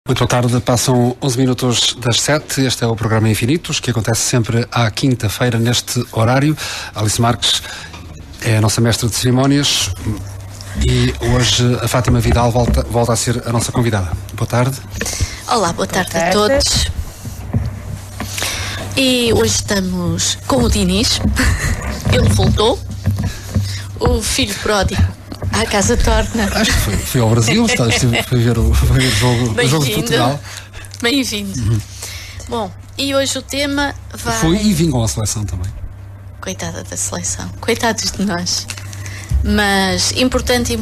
Muito boa tarde, passam 11 minutos das 7, este é o programa Infinitos, que acontece sempre à quinta-feira neste horário. Alice Marques é a nossa mestra de cerimónias e hoje a Fátima Vidal volta a ser a nossa convidada. Boa tarde. Olá, boa tarde a todos. E hoje estamos com o Dinis, ele voltou, o filho pródigo. À casa torna. Acho que foi ao Brasil, foi ver o jogo de Portugal. Bem-vindo. Bom, e hoje o tema vai... Foi e vingou a seleção também. Coitada da seleção, coitados de nós. Mas importante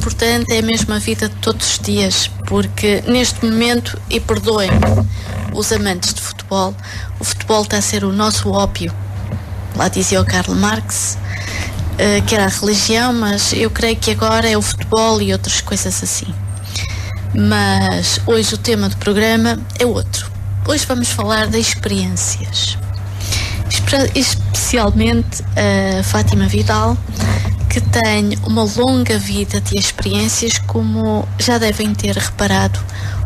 é mesmo a vida de todos os dias, porque neste momento, e perdoem os amantes de futebol, o futebol está a ser o nosso ópio. Lá dizia o Karl Marx, que era a religião, mas eu creio que agora é o futebol e outras coisas assim. Mas hoje o tema do programa é outro. Hoje vamos falar de experiências. Especialmente a Fátima Vidal, que tem uma longa vida de experiências, como já devem ter reparado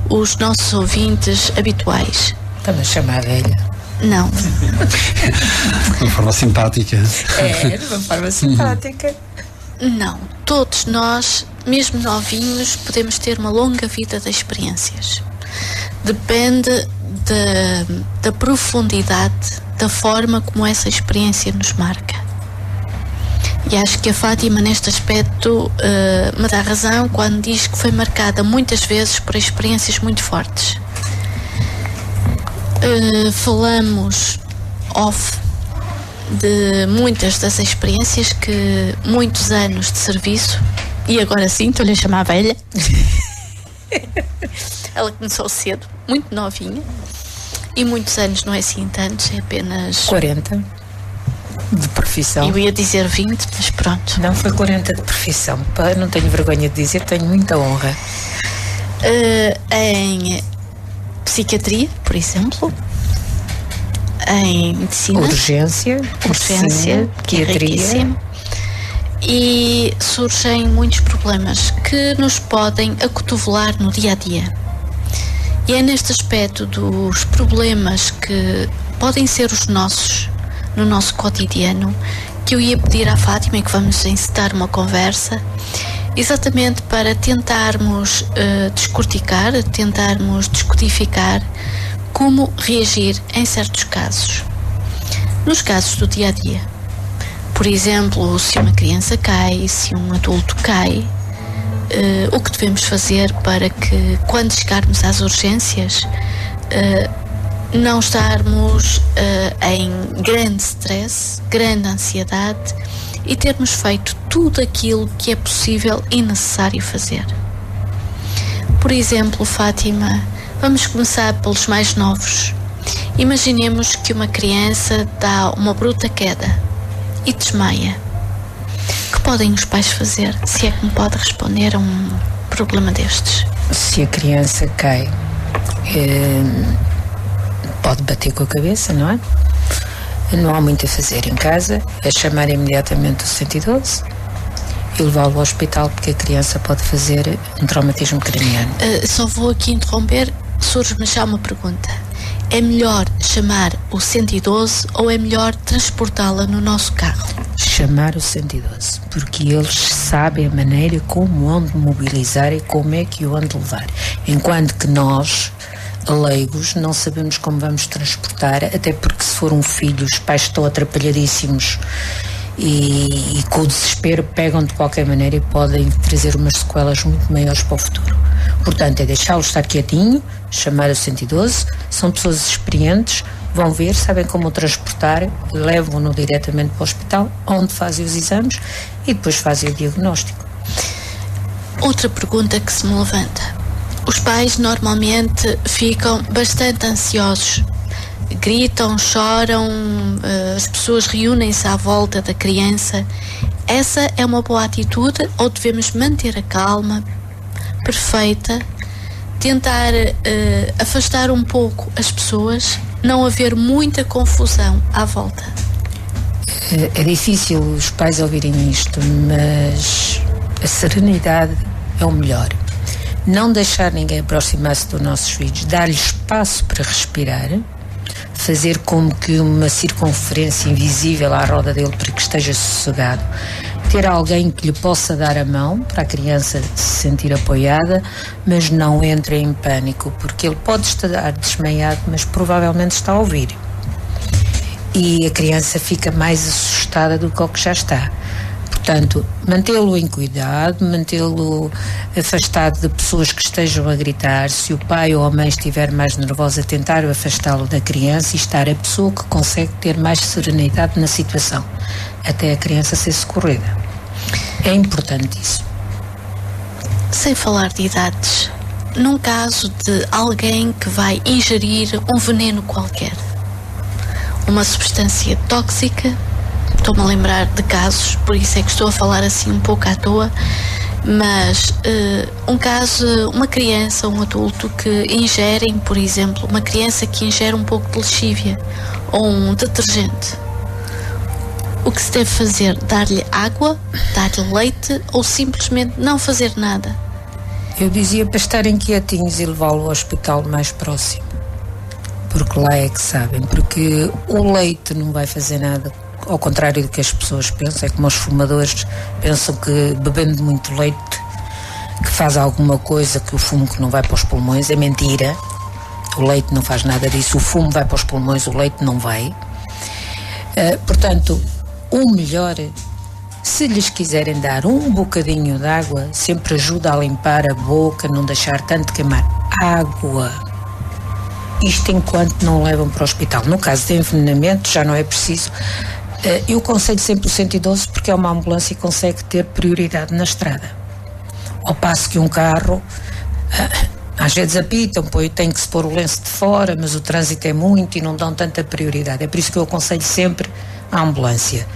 os nossos ouvintes habituais. Estamos a chamar velha. Não. De uma forma simpática. É, de uma forma simpática. Não. Todos nós, mesmo novinhos, podemos ter uma longa vida de experiências. Depende da profundidade, da forma como essa experiência nos marca. E acho que a Fátima, neste aspecto, me dá razão quando diz que foi marcada muitas vezes por experiências muito fortes. Falamos de muitas das experiências que muitos anos de serviço, e agora sim estou-lhe a chamar velha. Ela começou cedo, muito novinha, e muitos anos não é assim tantos, é apenas 40 de profissão. Eu ia dizer 20, mas pronto. Não, foi 40 de profissão. Não tenho vergonha de dizer, tenho muita honra. Em psiquiatria, por exemplo, em medicina, urgência, psiquiatria, e surgem muitos problemas que nos podem acotovelar no dia a dia. E é neste aspecto dos problemas que podem ser os nossos no nosso cotidiano que eu ia pedir à Fátima que vamos encetar uma conversa, exatamente para tentarmos descorticar, tentarmos descodificar como reagir em certos casos. Nos casos do dia a dia, por exemplo, se uma criança cai, se um adulto cai, o que devemos fazer para que, quando chegarmos às urgências, não estarmos em grande stress, grande ansiedade e termos feito tudo aquilo que é possível e necessário fazer. Por exemplo, Fátima, vamos começar pelos mais novos. Imaginemos que uma criança dá uma bruta queda e desmaia. O que podem os pais fazer, se é que me pode responder a um problema destes? Se a criança cai, pode bater com a cabeça, não é? Não há muito a fazer em casa, é chamar imediatamente o 112 e levá-lo ao hospital, porque a criança pode fazer um traumatismo craniano. Só vou aqui interromper, surge-me já uma pergunta. É melhor chamar o 112 ou é melhor transportá-la no nosso carro? Chamar o 112, porque eles sabem a maneira como onde mobilizar e como é que o onde levar. Enquanto que nós, leigos, não sabemos como vamos transportar, até porque se for um filho, os pais estão atrapalhadíssimos e com o desespero pegam de qualquer maneira e podem trazer umas sequelas muito maiores para o futuro. Portanto, é deixá-lo estar quietinho, chamar o 112, são pessoas experientes, vão ver, sabem como o transportar, levam-no diretamente para o hospital, onde fazem os exames e depois fazem o diagnóstico. Outra pergunta que se me levanta. Os pais normalmente ficam bastante ansiosos, gritam, choram, as pessoas reúnem-se à volta da criança. Essa é uma boa atitude ou devemos manter a calma perfeita, tentar afastar um pouco as pessoas, não haver muita confusão à volta? É difícil os pais ouvirem isto, mas a serenidade é o melhor. não deixar ninguém aproximar-se dos nossos filhos, dar-lhe espaço para respirar, fazer como que uma circunferência invisível à roda dele para que esteja sossegado, ter alguém que lhe possa dar a mão para a criança se sentir apoiada, mas não entre em pânico, porque ele pode estar desmaiado, mas provavelmente está a ouvir. E a criança fica mais assustada do que o que já está. Portanto, mantê-lo em cuidado, mantê-lo afastado de pessoas que estejam a gritar. Se o pai ou a mãe estiver mais nervosa, tentar afastá-lo da criança e estar a pessoa que consegue ter mais serenidade na situação, até a criança ser socorrida. É importante isso. Sem falar de idades, num caso de alguém que vai ingerir um veneno qualquer, uma substância tóxica, estou-me a lembrar de casos, por isso é que estou a falar assim um pouco à toa, mas um caso, uma criança, um adulto que ingerem, por exemplo, uma criança que ingere um pouco de lexívia ou um detergente. O que se deve fazer? Dar-lhe água, dar-lhe leite ou simplesmente não fazer nada? Eu dizia para estarem quietinhos e levá-lo ao hospital mais próximo, porque lá é que sabem, porque o leite não vai fazer nada, ao contrário do que as pessoas pensam. É como os fumadores pensam que bebendo muito leite que faz alguma coisa, que o fumo que não vai para os pulmões. É mentira, o leite não faz nada disso, o fumo vai para os pulmões, o leite não vai. Portanto, o melhor, se lhes quiserem dar um bocadinho de água, sempre ajuda a limpar a boca, não deixar tanto queimar. Água. Isto enquanto não levam para o hospital. No caso de envenenamento já não é preciso. Eu aconselho sempre o 112 porque é uma ambulância e consegue ter prioridade na estrada. Ao passo que um carro, às vezes apitam, tem que se pôr o lenço de fora, mas o trânsito é muito e não dão tanta prioridade. É por isso que eu aconselho sempre a ambulância.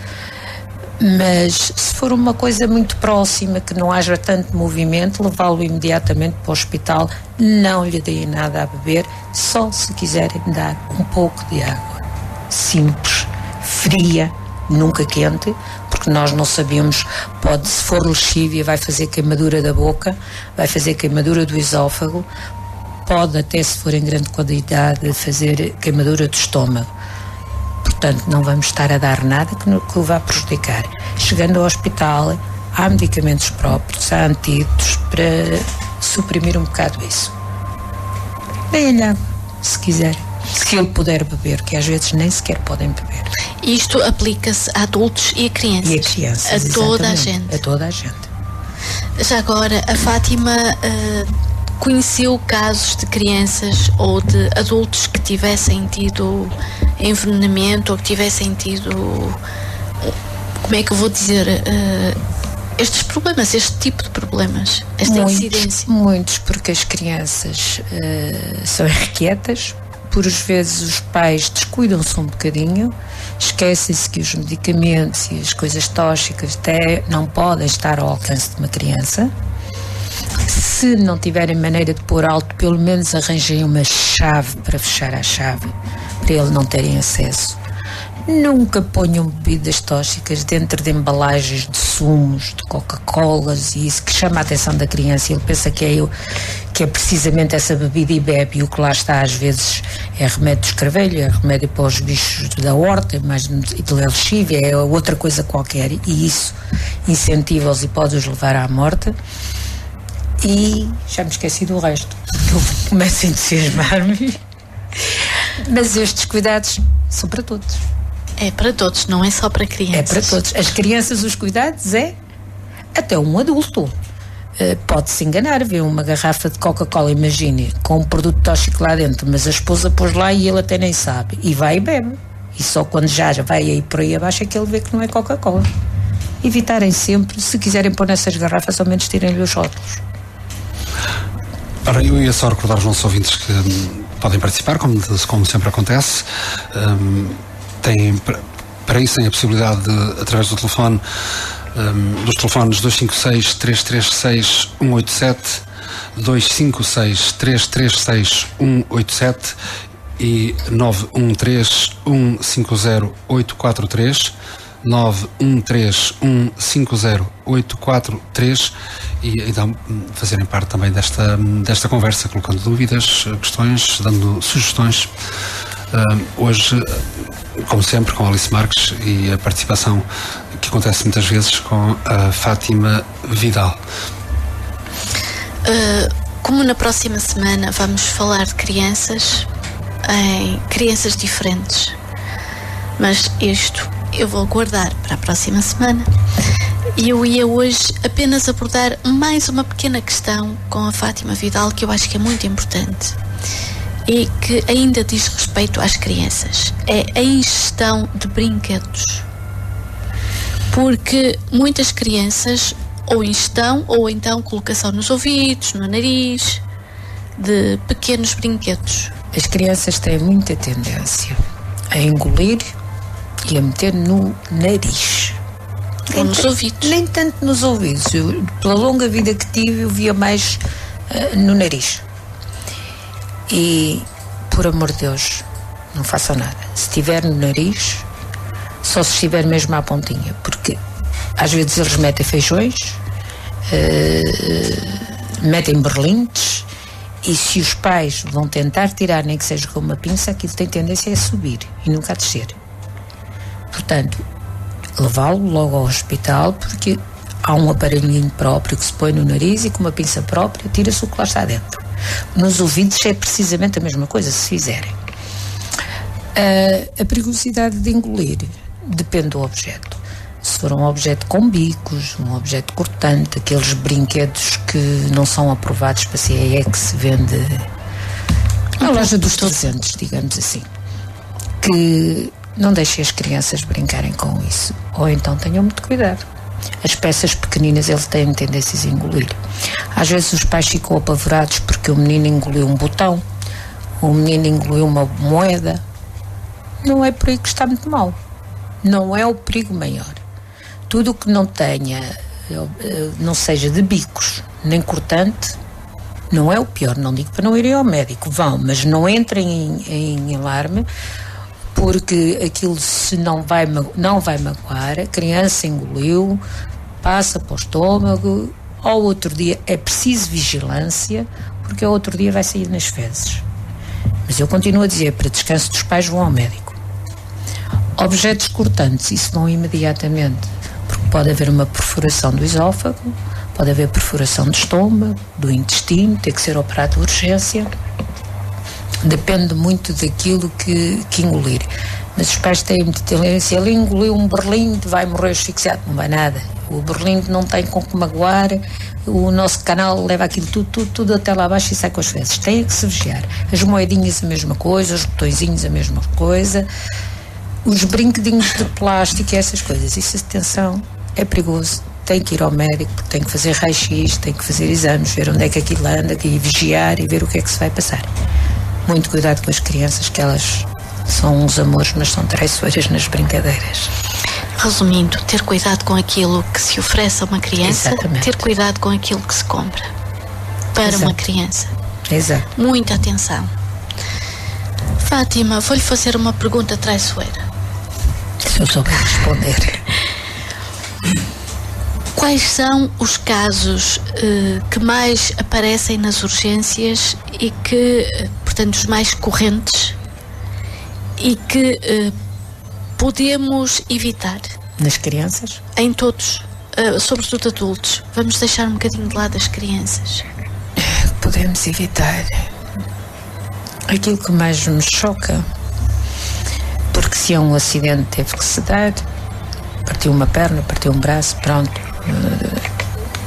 Mas se for uma coisa muito próxima, que não haja tanto movimento, levá-lo imediatamente para o hospital. Não lhe deem nada a beber, só se quiserem dar um pouco de água simples, fria, nunca quente, porque nós não sabemos, se for lexívia vai fazer queimadura da boca, vai fazer queimadura do esófago, pode até, se for em grande quantidade, fazer queimadura do estômago. Portanto, não vamos estar a dar nada que o vá prejudicar. Chegando ao hospital, há medicamentos próprios, há antídotos para suprimir um bocado isso. Deem-lhe água, se quiser. Se ele puder beber, que às vezes nem sequer podem beber. Isto aplica-se a adultos e a crianças? E a crianças, a toda a gente? A toda a gente. Já agora, a Fátima conheceu casos de crianças ou de adultos que tivessem tido envenenamento ou que tivessem tido, como é que eu vou dizer, estes problemas, este tipo de problemas, esta incidência? Muitos, porque as crianças são irrequietas. Por vezes os pais descuidam-se um bocadinho, esquecem-se que os medicamentos e as coisas tóxicas até não podem estar ao alcance de uma criança. Se não tiverem maneira de pôr alto, pelo menos arranjem uma chave para fechar a chave, para ele não terem acesso. Nunca ponham bebidas tóxicas dentro de embalagens de sumos, de Coca-Colas e isso que chama a atenção da criança. Ele pensa que é precisamente essa bebida e bebe, e o que lá está às vezes é remédio de escravelho, é remédio para os bichos da horta, mais de lexívia, é outra coisa qualquer, e isso incentiva-os e pode-os levar à morte. E já me esqueci do resto, eu começo a entusiasmar-me. Mas estes cuidados são para todos. É para todos, não é só para crianças. É para todos. As crianças, os cuidados é até um adulto. Pode-se enganar, vê uma garrafa de Coca-Cola, imagine, com um produto tóxico lá dentro, mas a esposa pôs lá e ele até nem sabe. E vai e bebe. E só quando já vai aí por aí abaixo é que ele vê que não é Coca-Cola. Evitarem sempre, se quiserem pôr nessas garrafas, ao menos tirem-lhe os rótulos. Ora, eu ia só recordar aos nossos ouvintes que podem participar, como sempre acontece. Têm, para isso, têm a possibilidade de, através do telefone, dos telefones 256-336-187, 256-336-187 e 913-150-843, 913150843 e então fazerem parte também desta conversa, colocando dúvidas, questões, dando sugestões. Hoje, como sempre, com a Alice Marques e a participação que acontece muitas vezes com a Fátima Vidal. Como na próxima semana vamos falar de crianças, em crianças diferentes, mas isto eu vou guardar para a próxima semana. E eu ia hoje apenas abordar mais uma pequena questão com a Fátima Vidal, que eu acho que é muito importante e que ainda diz respeito às crianças. É a ingestão de brinquedos. Porque muitas crianças ou ingestão ou então colocação nos ouvidos, no nariz, de pequenos brinquedos. As crianças têm muita tendência a engolir e a meter no nariz. Ou nos ouvidos. Nem tanto nos ouvidos. Pela longa vida que tive, eu via mais no nariz. E, por amor de Deus, não façam nada. Se estiver no nariz, só se estiver mesmo à pontinha. Porque às vezes eles metem feijões, metem berlindes, e se os pais vão tentar tirar, nem que seja com uma pinça, aquilo tem tendência a subir e nunca a descer. Portanto, levá-lo logo ao hospital, porque há um aparelhinho próprio que se põe no nariz e com uma pinça própria tira-se o que lá está dentro. Nos ouvidos é precisamente a mesma coisa, se fizerem. A perigosidade de engolir depende do objeto. Se for um objeto com bicos, um objeto cortante, aqueles brinquedos que não são aprovados para CE, que se vende na loja dos 300, digamos assim, que não deixem as crianças brincarem com isso, ou então tenham muito cuidado. As peças pequeninas eles têm tendências a engolir. Às vezes os pais ficam apavorados porque o menino engoliu um botão, o menino engoliu uma moeda. Não é por aí que está muito mal. Não é o perigo maior. Tudo o que não tenha, não seja de bicos nem cortante, não é o pior. Não digo para não irem ao médico, vão, mas não entrem em alarme, porque aquilo se não vai magoar, a criança engoliu, passa para o estômago, ao outro dia é preciso vigilância, porque ao outro dia vai sair nas fezes. Mas eu continuo a dizer, para descanso dos pais, vão ao médico. Objetos cortantes, isso vão imediatamente, porque pode haver uma perfuração do esófago, pode haver perfuração do estômago, do intestino, ter que ser operado de urgência. Depende muito daquilo que engolir. Mas os pais têm muita tendência, ele engoliu um berlinde, vai morrer asfixiado. Não vai nada. O berlinde não tem com que magoar, o nosso canal leva aquilo tudo até lá abaixo e sai com as fezes. Tem que se vigiar. As moedinhas a mesma coisa, os botõezinhos a mesma coisa, os brinquedinhos de plástico e essas coisas. Isso, atenção, é perigoso. Tem que ir ao médico, porque tem que fazer raio-x, tem que fazer exames, ver onde é que aquilo anda, e vigiar e ver o que é que se vai passar. Muito cuidado com as crianças, que elas são uns amores, mas são traiçoeiras nas brincadeiras. Resumindo, ter cuidado com aquilo que se oferece a uma criança, exatamente, ter cuidado com aquilo que se compra para exato, uma criança. Exato. Muita atenção. Fátima, vou-lhe fazer uma pergunta traiçoeira. Se eu souber responder. Quais são os casos que mais aparecem nas urgências e que, portanto, os mais correntes e que podemos evitar? Nas crianças? Em todos, sobretudo adultos. Vamos deixar um bocadinho de lado as crianças. Podemos evitar. Aquilo que mais me choca, porque se é um acidente teve que se dar, partiu uma perna, partiu um braço, pronto,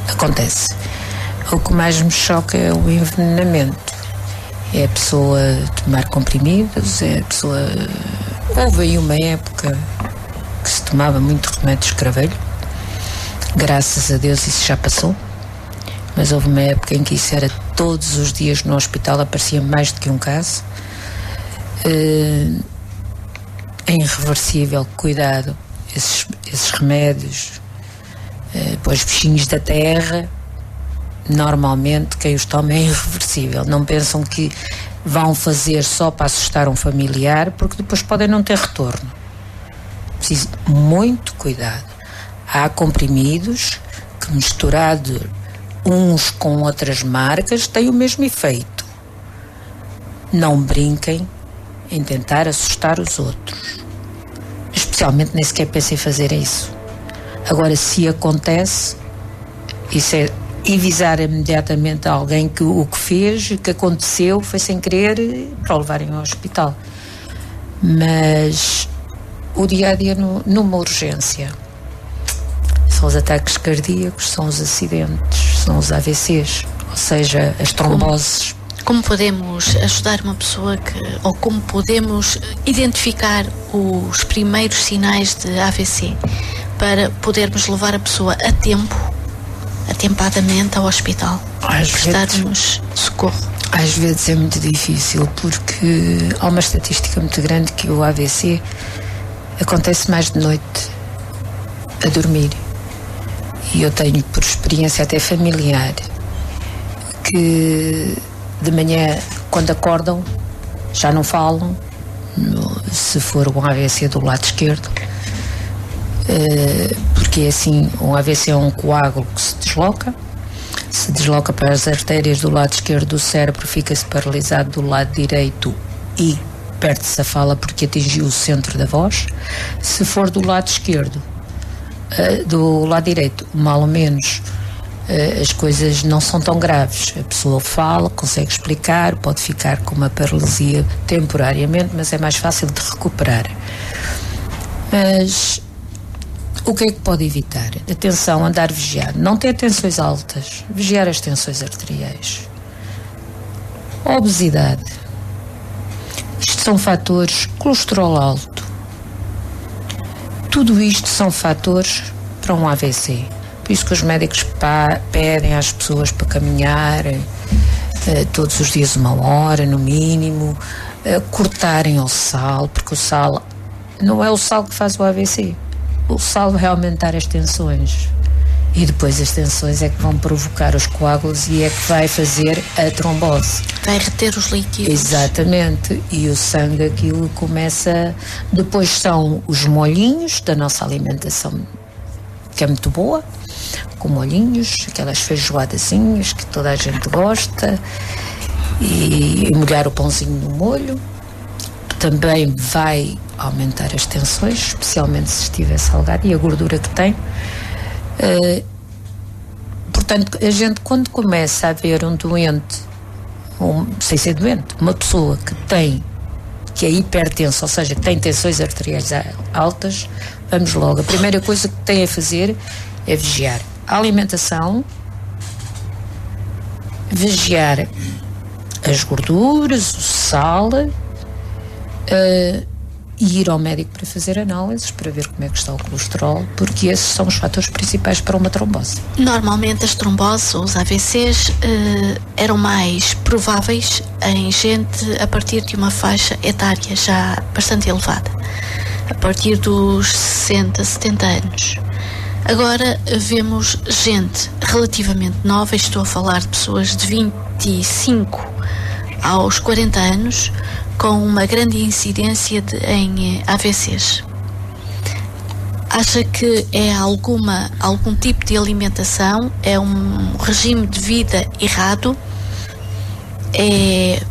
acontece. O que mais me choca é o envenenamento. É a pessoa tomar comprimidos, é a pessoa... Houve aí uma época que se tomava muito remédio de escravelho. Graças a Deus isso já passou. Mas houve uma época em que isso era todos os dias no hospital, aparecia mais do que um caso. É irreversível, cuidado. Esses remédios, para os bichinhos da terra, normalmente quem os toma é irreversível. Não pensam que vão fazer só para assustar um familiar, porque depois podem não ter retorno. preciso muito cuidado. Há comprimidos que, misturados uns com outras marcas, têm o mesmo efeito. Não brinquem em tentar assustar os outros. Especialmente nem sequer pensem em fazer isso. Agora, se acontece, isso é avisar imediatamente a alguém que o que fez, o que aconteceu, foi sem querer, para o levarem ao hospital. Mas o dia-a-dia numa urgência são os ataques cardíacos, são os acidentes, são os AVCs, ou seja, as tromboses. Como podemos ajudar uma pessoa ou como podemos identificar os primeiros sinais de AVC para podermos levar a pessoa a tempo, atempadamente ao hospital e prestar-nos socorro? Às vezes é muito difícil, porque há uma estatística muito grande que o AVC acontece mais de noite, a dormir. E eu tenho por experiência até familiar que de manhã, quando acordam, já não falam, se for um AVC do lado esquerdo, porque é assim, um AVC é um coágulo que se desloca para as artérias do lado esquerdo do cérebro, fica-se paralisado do lado direito e perde-se a fala porque atingiu o centro da voz. Se for do lado esquerdo, do lado direito, mal ou menos, as coisas não são tão graves. A pessoa fala, consegue explicar, pode ficar com uma paralisia temporariamente, mas é mais fácil de recuperar. Mas o que é que pode evitar? Atenção, andar vigiado, não ter tensões altas, vigiar as tensões arteriais. Obesidade. Isto são fatores, colesterol alto. Tudo isto são fatores para um AVC. Por isso que os médicos pedem às pessoas para caminharem todos os dias 1 hora, no mínimo, cortarem o sal, porque o sal não é o sal que faz o AVC. O sal vai aumentar as tensões e depois as tensões é que vão provocar os coágulos e é que vai fazer a trombose. Vai reter os líquidos. Exatamente, e o sangue, aquilo começa... Depois são os molhinhos da nossa alimentação, que é muito boa, com molhinhos, aquelas feijoadazinhas que toda a gente gosta, e molhar o pãozinho no molho, também vai aumentar as tensões, especialmente se estiver salgado, e a gordura que tem. Portanto, a gente, quando começa a ver um doente, sem ser doente, uma pessoa que é hipertensa, ou seja, que tem tensões arteriais altas, vamos logo. A primeira coisa que tem a fazer é vigiar a alimentação, vigiar as gorduras, o sal, e ir ao médico para fazer análises, para ver como é que está o colesterol, porque esses são os fatores principais para uma trombose. Normalmente as tromboses, ou os AVCs, eram mais prováveis em gente a partir de uma faixa etária já bastante elevada, a partir dos 60, 70 anos. Agora vemos gente relativamente nova, estou a falar de pessoas de 25 aos 40 anos, com uma grande incidência em AVCs. Acha que é algum tipo de alimentação, é um regime de vida errado, é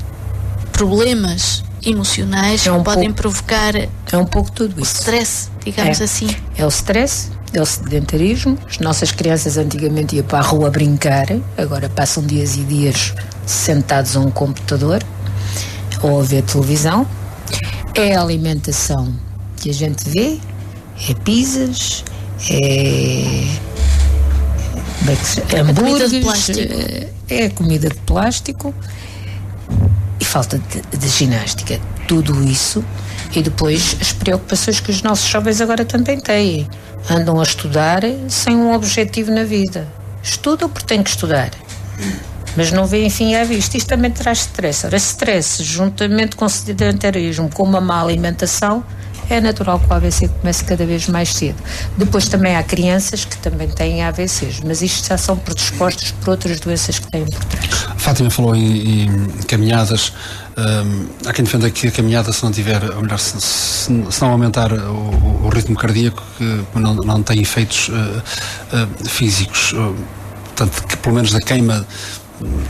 problemas emocionais que podem provocar um pouco tudo isso. O stress, digamos assim. É o stress, é o sedentarismo. As nossas crianças antigamente iam para a rua brincar, agora passam dias e dias sentados a um computador ou a ver televisão. É a alimentação que a gente vê, é pizzas, é hambúrgueres, é comida de plástico e falta de ginástica. Tudo isso, e depois as preocupações que os nossos jovens agora também têm. Andam a estudar sem um objetivo na vida. Estudam porque têm que estudar, mas não vêem fim à vista. Isto também traz stress. Ora, stress, juntamente com sedentarismo, com uma má alimentação, é natural que o AVC comece cada vez mais cedo. Depois também há crianças que também têm AVCs, mas isto já são predispostos por outras doenças que têm por trás. Fátima falou em caminhadas. Há quem defenda que a caminhada, se não tiver, ou melhor, se não aumentar o ritmo cardíaco, que não tem efeitos físicos, portanto, que pelo menos da queima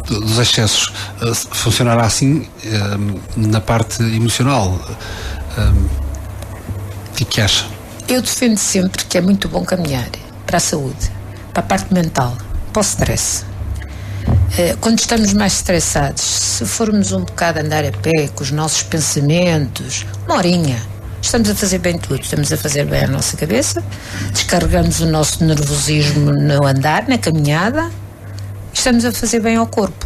dos excessos funcionará assim na parte emocional. O que acha? Eu defendo sempre que é muito bom caminhar para a saúde, para a parte mental, para o stress. Quando estamos mais estressados, se formos um bocado andar a pé com os nossos pensamentos, uma horinha, estamos a fazer bem tudo. Estamos a fazer bem à nossa cabeça, descarregamos o nosso nervosismo no andar, na caminhada, estamos a fazer bem ao corpo.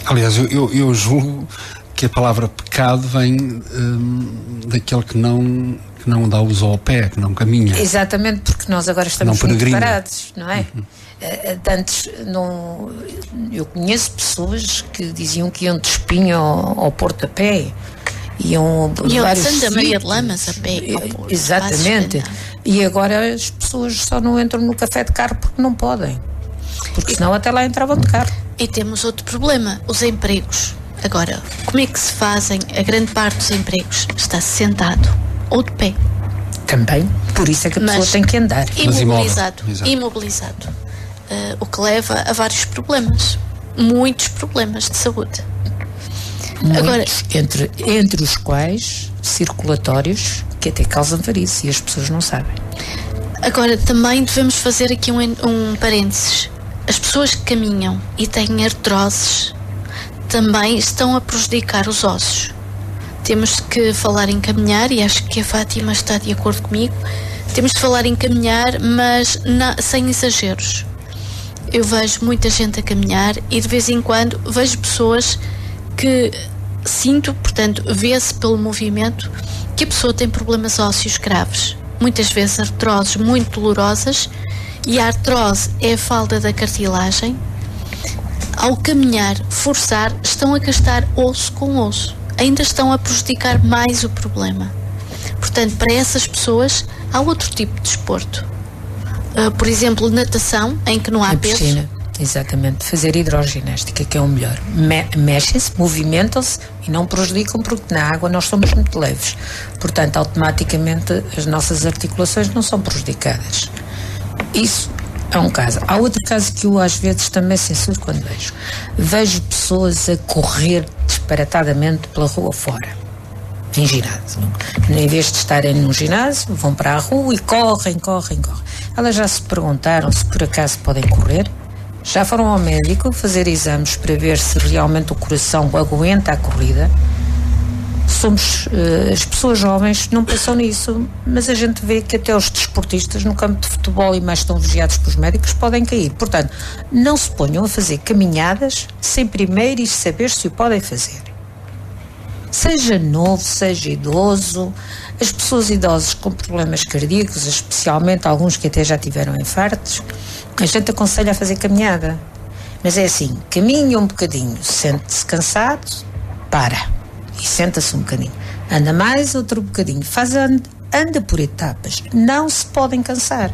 Aliás, eu julgo que a palavra pecado vem daquele que não dá uso ao pé, que não caminha. Exatamente, porque nós agora estamos muito parados, não é? Antes, eu conheço pessoas que diziam que iam de Espinho ao Porto a pé. Iam de Santa Maria de Lamas a pé. Exatamente. E agora as pessoas só não entram no café de carro porque não podem. Porque senão até lá entravam de carro. E temos outro problema, os empregos. Agora, como é que se fazem? A grande parte dos empregos está sentado ou de pé. Também, por isso é que a pessoa tem que andar. Imobilizado. O que leva a vários problemas. Muitos problemas de saúde. Muitos, agora, entre os quais circulatórios que até causam varices e as pessoas não sabem. Agora, também devemos fazer aqui um parênteses. As pessoas que caminham e têm artroses também estão a prejudicar os ossos. Temos que falar em caminhar, e acho que a Fátima está de acordo comigo. Temos de falar em caminhar, mas sem exageros. Eu vejo muita gente a caminhar e de vez em quando vejo pessoas que sinto, portanto, vê-se pelo movimento que a pessoa tem problemas ósseos graves. Muitas vezes artroses muito dolorosas, e a artrose é a falta da cartilagem. Ao caminhar, forçar, estão a gastar osso com osso. Ainda estão a prejudicar mais o problema. Portanto, para essas pessoas há outro tipo de desporto. Por exemplo, natação, em que não há peso. Piscina, exatamente. Fazer hidroginástica, que é o melhor. Mexem-se, movimentam-se e não prejudicam, porque na água nós somos muito leves. Portanto, automaticamente as nossas articulações não são prejudicadas. Isso é um caso. Há outro caso que eu às vezes também censuro quando vejo. Vejo pessoas a correr disparatadamente pela rua fora, em ginásio. Em vez de estarem num ginásio, vão para a rua e correm. Elas já se perguntaram se por acaso podem correr? Já foram ao médico fazer exames para ver se realmente o coração aguenta a corrida? As pessoas jovens não pensam nisso, mas a gente vê que até os desportistas no campo de futebol, e mais estão vigiados pelos médicos, podem cair. Portanto, não se ponham a fazer caminhadas sem primeiro saber se o podem fazer. Seja novo, seja idoso, as pessoas idosas com problemas cardíacos, especialmente alguns que até já tiveram infartos, a gente aconselha a fazer caminhada. Mas é assim, caminha um bocadinho, sente-se cansado, para. E senta-se um bocadinho. Anda mais outro bocadinho. Anda por etapas. Não se podem cansar.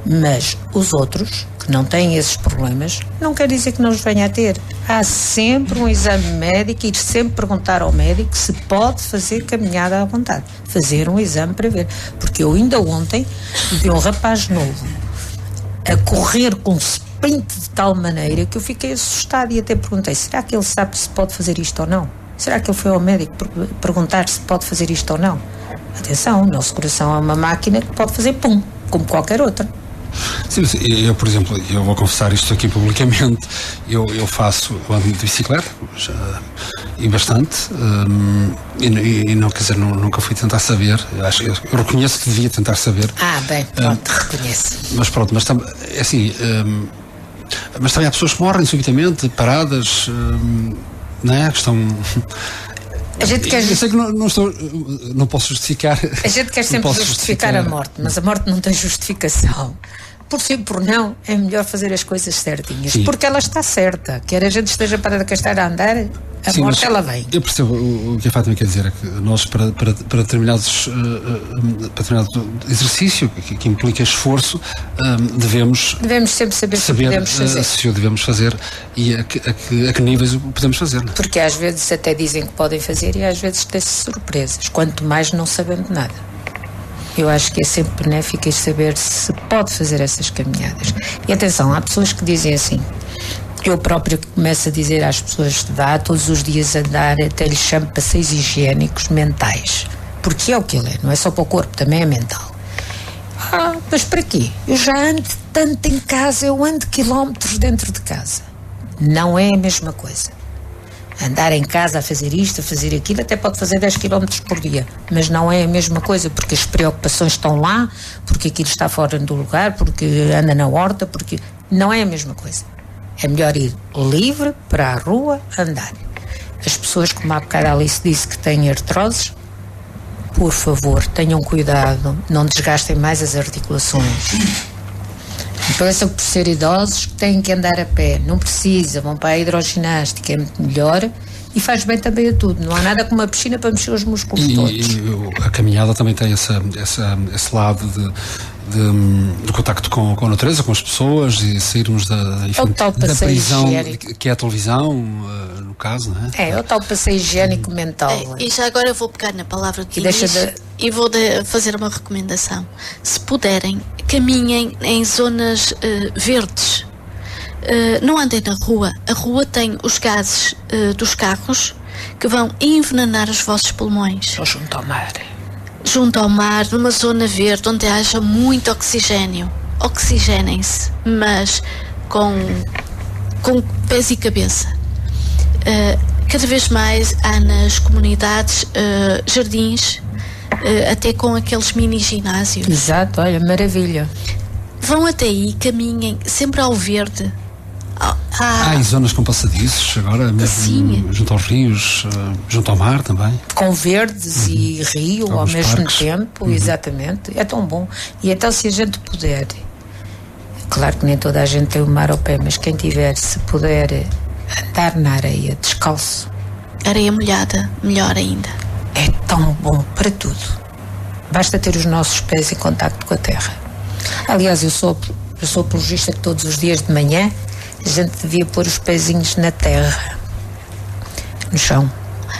Mas os outros, que não têm esses problemas, não quer dizer que não os venha a ter. Há sempre um exame médico e sempre perguntar ao médico se pode fazer caminhada à vontade. Fazer um exame para ver. Porque eu ainda ontem vi um rapaz novo a correr com sprint de tal maneira que eu fiquei assustado e até perguntei, será que ele sabe se pode fazer isto ou não? Será que ele foi ao médico perguntar se pode fazer isto ou não? Atenção, o nosso coração é uma máquina que pode fazer pum, como qualquer outra. Sim, eu, por exemplo, eu vou confessar isto aqui publicamente, eu ando de bicicleta, e bastante, e não, quer dizer, nunca fui tentar saber, eu reconheço que devia tentar saber. Bem, pronto, reconheço. Mas pronto, mas é assim, mas também há pessoas que morrem subitamente, paradas, não é? Que estão... A gente quer... Eu sei que não posso justificar. A gente quer sempre justificar a morte, mas a morte não tem justificação. Por sim, por não, é melhor fazer as coisas certinhas. Sim. Porque ela está certa. Quer a gente esteja para gastar a andar, A morte, ela vem. Eu percebo o que a Fátima quer dizer, é que nós, para determinado exercício que implica esforço, devemos sempre saber se podemos fazer. Se o devemos fazer e a que níveis o podemos fazer. Não? Porque às vezes até dizem que podem fazer e às vezes tem-se surpresas, quanto mais não sabendo nada. Eu acho que é sempre benéfico saber se pode fazer essas caminhadas. E atenção, há pessoas que dizem assim, eu própria começo a dizer às pessoas que vá todos os dias andar, até lhes chamo passeios higiênicos mentais, porque é o que ele é, não é só para o corpo, também é mental. Mas para quê? Eu já ando tanto em casa, eu ando quilómetros dentro de casa. Não é a mesma coisa. Andar em casa a fazer isto, a fazer aquilo, até pode fazer 10 km por dia, mas não é a mesma coisa, porque as preocupações estão lá, porque aquilo está fora do lugar, porque anda na horta, porque não é a mesma coisa. É melhor ir livre para a rua andar. As pessoas, como há bocado a Alice disse, que têm artroses, por favor, tenham cuidado, não desgastem mais as articulações. Pensam que por ser idosos têm que andar a pé, não precisa, vão para a hidroginástica, é muito melhor e faz bem também a tudo. Não há nada como uma piscina para mexer os músculos todos. E a caminhada também tem esse lado de contacto com a natureza, com as pessoas e sairmos da prisão que é a televisão, no caso, não é? É o tal passeio higiênico mental. E já agora eu vou pegar na palavra de Inês e vou fazer uma recomendação. Se puderem, caminhem em zonas verdes. Não andem na rua. A rua tem os gases dos carros que vão envenenar os vossos pulmões. Ou junto ao mar. Junto ao mar, numa zona verde onde haja muito oxigênio. Oxigenem-se, mas com pés e cabeça. Cada vez mais há nas comunidades jardins, até com aqueles mini ginásios. Exato, olha, maravilha. Vão até aí, caminhem sempre ao verde. Há em zonas com passadiços agora, mesmo junto aos rios, junto ao mar também. Com verdes e rio ao mesmo tempo, exatamente. É tão bom. E então, se a gente puder, claro que nem toda a gente tem o mar ao pé, mas quem tiver, se puder andar na areia descalço. Areia molhada, melhor ainda. É tão bom para tudo. Basta ter os nossos pés em contacto com a terra. Aliás, eu sou apologista que todos os dias de manhã a gente devia pôr os pezinhos na terra, no chão,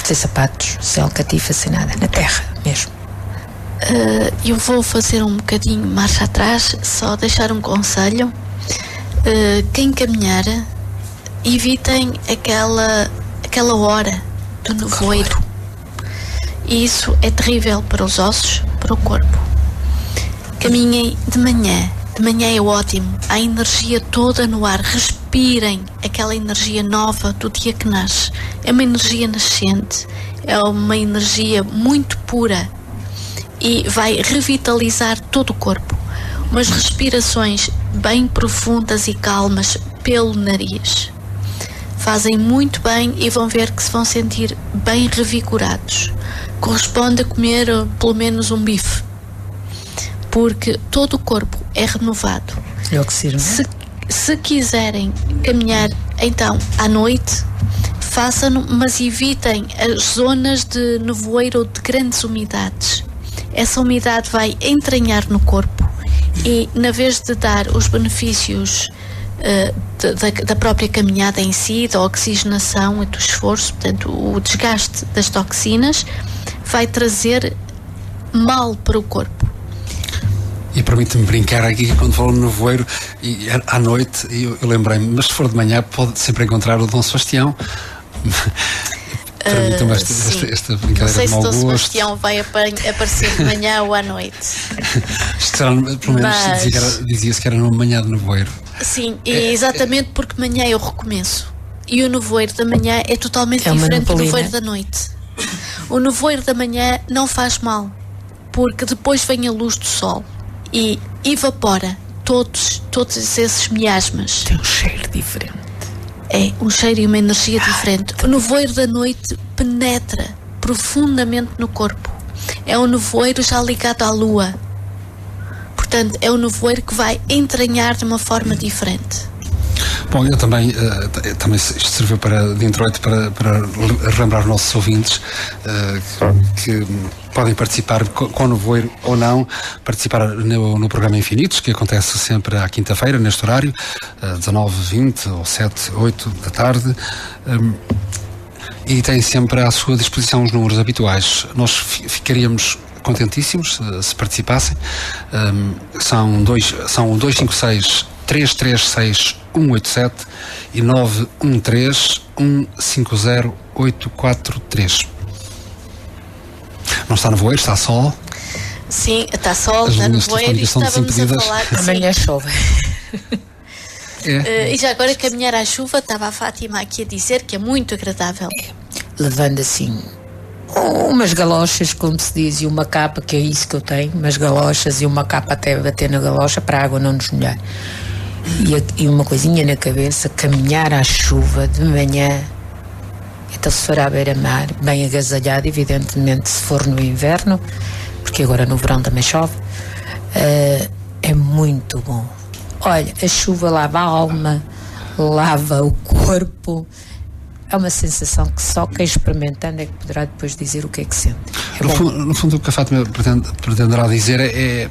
sem sapatos, sem alcatifa, sem nada, na terra mesmo. Eu vou fazer um bocadinho marcha atrás, só deixar um conselho. Quem caminhar, evitem aquela hora do nevoeiro. E isso é terrível para os ossos, para o corpo. Caminhem de manhã. De manhã é ótimo. Há energia toda no ar. Respirem aquela energia nova do dia que nasce. É uma energia nascente. É uma energia muito pura. E vai revitalizar todo o corpo. Umas respirações bem profundas e calmas pelo nariz. Fazem muito bem e vão ver que se vão sentir bem revigorados. Corresponde a comer pelo menos um bife, porque todo o corpo é renovado. Se quiserem caminhar então à noite, façam-no, mas evitem as zonas de nevoeiro ou de grandes umidades. Essa umidade vai entranhar no corpo e, na vez de dar os benefícios da própria caminhada em si, da oxigenação e do esforço, portanto o desgaste das toxinas, vai trazer mal para o corpo. E permite-me brincar aqui quando falo no nevoeiro e à noite eu lembrei-me, mas se for de manhã pode sempre encontrar o Dom Sebastião. Permitam-me esta brincadeira. Não sei de mau se o Dom gosto. Sebastião vai aparecer de manhã ou à noite. Pelo menos dizia-se que era numa manhã de nevoeiro. Sim, exatamente porque de manhã eu recomeço. E o nevoeiro da manhã é totalmente diferente do nevoeiro da noite. O nevoeiro da manhã não faz mal, porque depois vem a luz do sol e evapora todos esses miasmas. Tem um cheiro diferente. É um cheiro e uma energia diferente. O nevoeiro da noite penetra profundamente no corpo. É um nevoeiro já ligado à lua. Portanto, é um nevoeiro que vai entranhar de uma forma diferente. Bom, eu também isto serviu de introito para relembrar os nossos ouvintes que podem participar com nevoeiro ou não, participar no programa Infinitos, que acontece sempre à quinta-feira, neste horário, 19h20 ou 7, 8 da tarde, e têm sempre à sua disposição os números habituais. Nós ficaríamos contentíssimos se participassem. São 256 336 187 e 913 150 843. Não está nevoeiro, está sol. Sim, está sol, está nevoeiro e estávamos a falar que amanhã chove. E já agora caminhar à chuva, estava a Fátima aqui a dizer que é muito agradável. Levando assim umas galochas, como se diz, e uma capa, que é isso que eu tenho, umas galochas e uma capa até bater na galocha para a água não nos molhar. E uma coisinha na cabeça, caminhar à chuva de manhã. Então, se for à beira-mar, bem agasalhado, evidentemente, se for no inverno, porque agora no verão também chove, é muito bom. Olha, a chuva lava a alma, lava o corpo. É uma sensação que só quem experimentando é que poderá depois dizer o que é que sente. No fundo, o que a Fátima pretenderá dizer é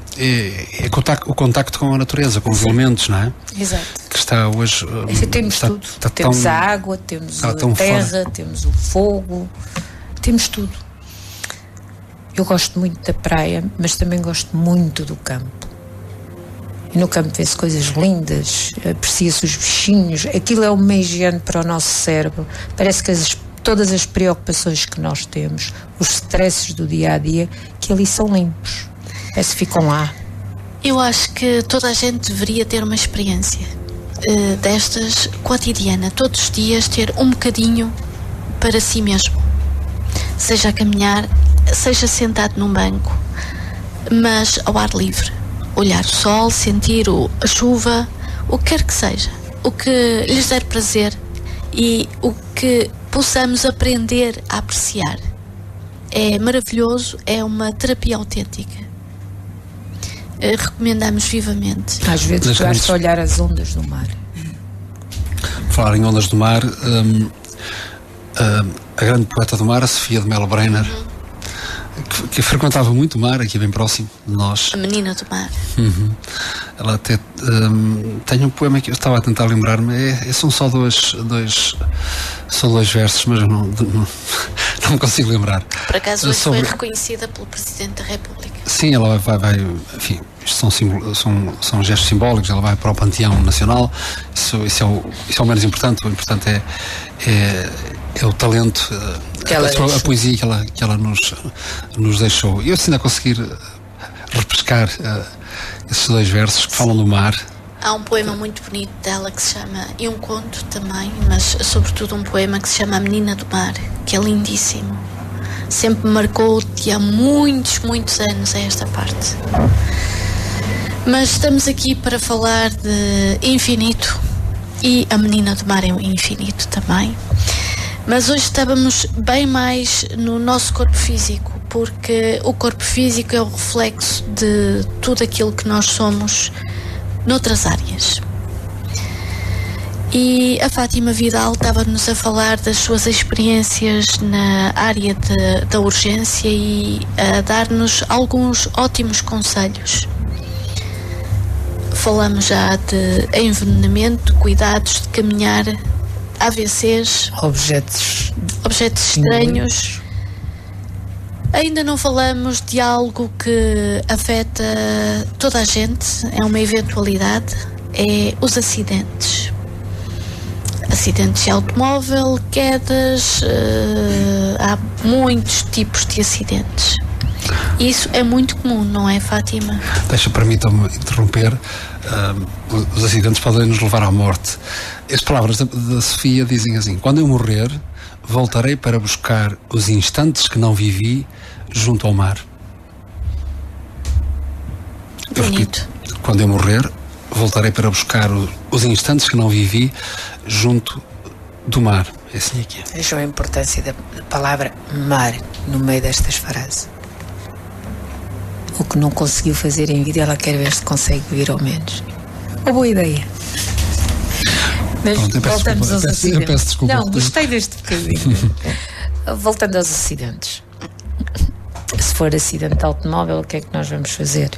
o contacto com a natureza, com os elementos, não é? Exato. Que está hoje... temos tudo. Temos a água, temos a terra, temos o fogo, temos tudo. Eu gosto muito da praia, mas também gosto muito do campo. E no campo vê-se coisas lindas, aprecia-se os bichinhos. Aquilo é uma higiene para o nosso cérebro. Parece que todas as preocupações que nós temos, os stresses do dia-a-dia, que ali são limpos. Parece que ficam lá. Eu acho que toda a gente deveria ter uma experiência destas cotidiana. Todos os dias ter um bocadinho para si mesmo. Seja a caminhar, seja sentado num banco, mas ao ar livre. Olhar o sol, sentir a chuva, o que quer que seja, o que lhes der prazer e o que possamos aprender a apreciar. É maravilhoso, é uma terapia autêntica. Recomendamos vivamente. Às vezes basta olhar as ondas do mar. Falar em ondas do mar, a grande poeta do mar, a Sofia de Mello Brenner, que frequentava muito o mar, aqui bem próximo de nós. A Menina do Mar. Ela até tem um poema que eu estava a tentar lembrar-me, são só dois versos, mas não me consigo lembrar. Por acaso hoje foi reconhecida pelo Presidente da República. Sim, ela vai enfim, isto são gestos simbólicos, ela vai para o Panteão Nacional, isso é o menos importante. O importante é o talento, a poesia que ela nos deixou. E eu ainda conseguir repescar esses dois versos que falam do mar. Há um poema muito bonito dela que se chama, e um conto também, mas sobretudo um poema que se chama A Menina do Mar, que é lindíssimo. Sempre me marcou de há muitos anos a esta parte. Mas estamos aqui para falar de infinito, e A Menina do Mar é um infinito também. Mas hoje estávamos bem mais no nosso corpo físico, porque o corpo físico é o reflexo de tudo aquilo que nós somos noutras áreas. E a Fátima Vidal estava-nos a falar das suas experiências na área da urgência e a dar-nos alguns ótimos conselhos. Falamos já de envenenamento, cuidados de caminhar, AVCs, objetos estranhos. Ainda não falamos de algo que afeta toda a gente, é uma eventualidade, é os acidentes. Acidentes de automóvel, quedas, há muitos tipos de acidentes. Isso é muito comum, não é, Fátima? Permitam-me interromper. Os acidentes podem nos levar à morte. As palavras da Sofia dizem assim: quando eu morrer, voltarei para buscar os instantes que não vivi junto ao mar. Bonito. Eu repito, quando eu morrer, voltarei para buscar os instantes que não vivi junto do mar. É assim aqui. Vejam a importância da palavra mar no meio destas frases. O que não conseguiu fazer em vida, ela quer ver se consegue vir ao menos. Uma boa ideia. Mas pronto, voltamos aos acidentes. Eu peço desculpa. Não, gostei deste bocadinho. Voltando aos acidentes. Se for acidente de automóvel, o que é que nós vamos fazer?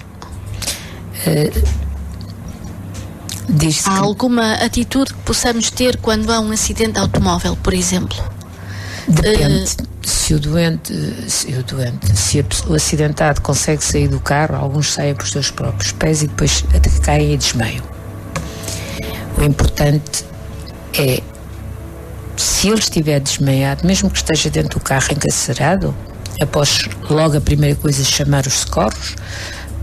Há alguma atitude que possamos ter quando há um acidente de automóvel, por exemplo? Depende. Se o acidentado consegue sair do carro, alguns saem por seus próprios pés e depois até caem e desmaiam. O importante é, se ele estiver desmaiado, mesmo que esteja dentro do carro encarcerado, após logo a primeira coisa chamar os socorros,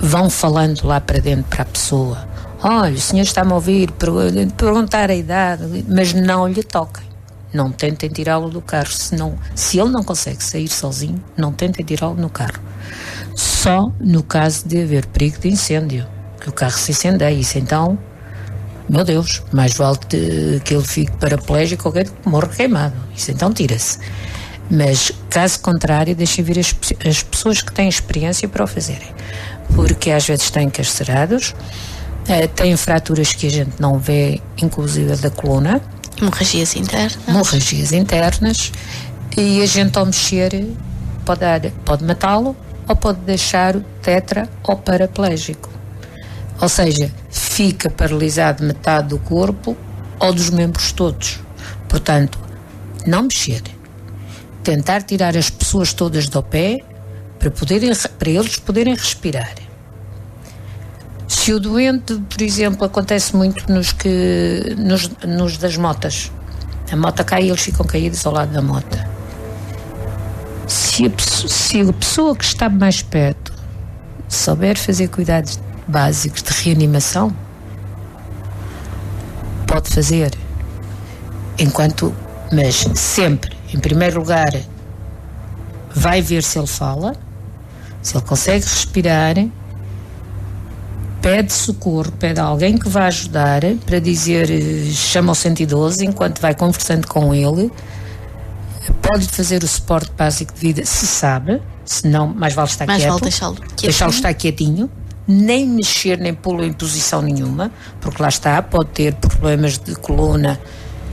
vão falando lá para dentro para a pessoa: olha, o senhor está-me a ouvir, perguntar a idade, mas não lhe toquem. Não tentem tirá-lo do carro, se ele não consegue sair sozinho, não tentem tirá-lo no carro. Só no caso de haver perigo de incêndio, que o carro se incendeia, isso então, meu Deus, mais vale que ele fique paraplégico ou que morra queimado, isso então tira-se. Mas, caso contrário, deixem vir as pessoas que têm experiência para o fazerem, porque às vezes estão encarcerados, têm fraturas que a gente não vê, inclusive da coluna, hemorragias internas, e a gente ao mexer pode matá-lo ou pode deixar-o tetra ou paraplégico, ou seja, fica paralisado metade do corpo ou dos membros todos. Portanto, não mexer, tentar tirar as pessoas todas do pé para eles poderem respirar. Se o doente, por exemplo, acontece muito nos das motas, a moto cai e eles ficam caídos ao lado da moto. Se a pessoa que está mais perto souber fazer cuidados básicos de reanimação, pode fazer. Mas sempre, em primeiro lugar, vai ver se ele fala, se ele consegue respirar, pede socorro, pede a alguém que vá ajudar para dizer, chama o 112 enquanto vai conversando com ele, pode fazer o suporte básico de vida se sabe, se não, mais vale estar quieto, vale deixá-lo estar quietinho, nem mexer nem pô-lo em posição nenhuma, porque lá está, pode ter problemas de coluna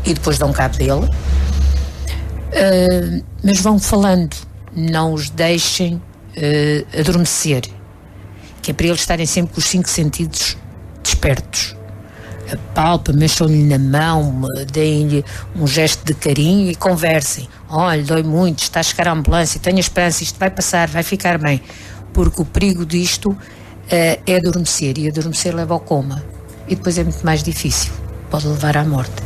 e depois dão cabo dele. Mas vão falando, não os deixem adormecer, que é para eles estarem sempre com os 5 sentidos despertos. Apalpa, mexam-lhe na mão, deem-lhe um gesto de carinho e conversem. Olha, dói muito, está a chegar a ambulância, tenha esperança, isto vai passar, vai ficar bem. Porque o perigo disto é adormecer, e adormecer leva ao coma. E depois é muito mais difícil, pode levar à morte.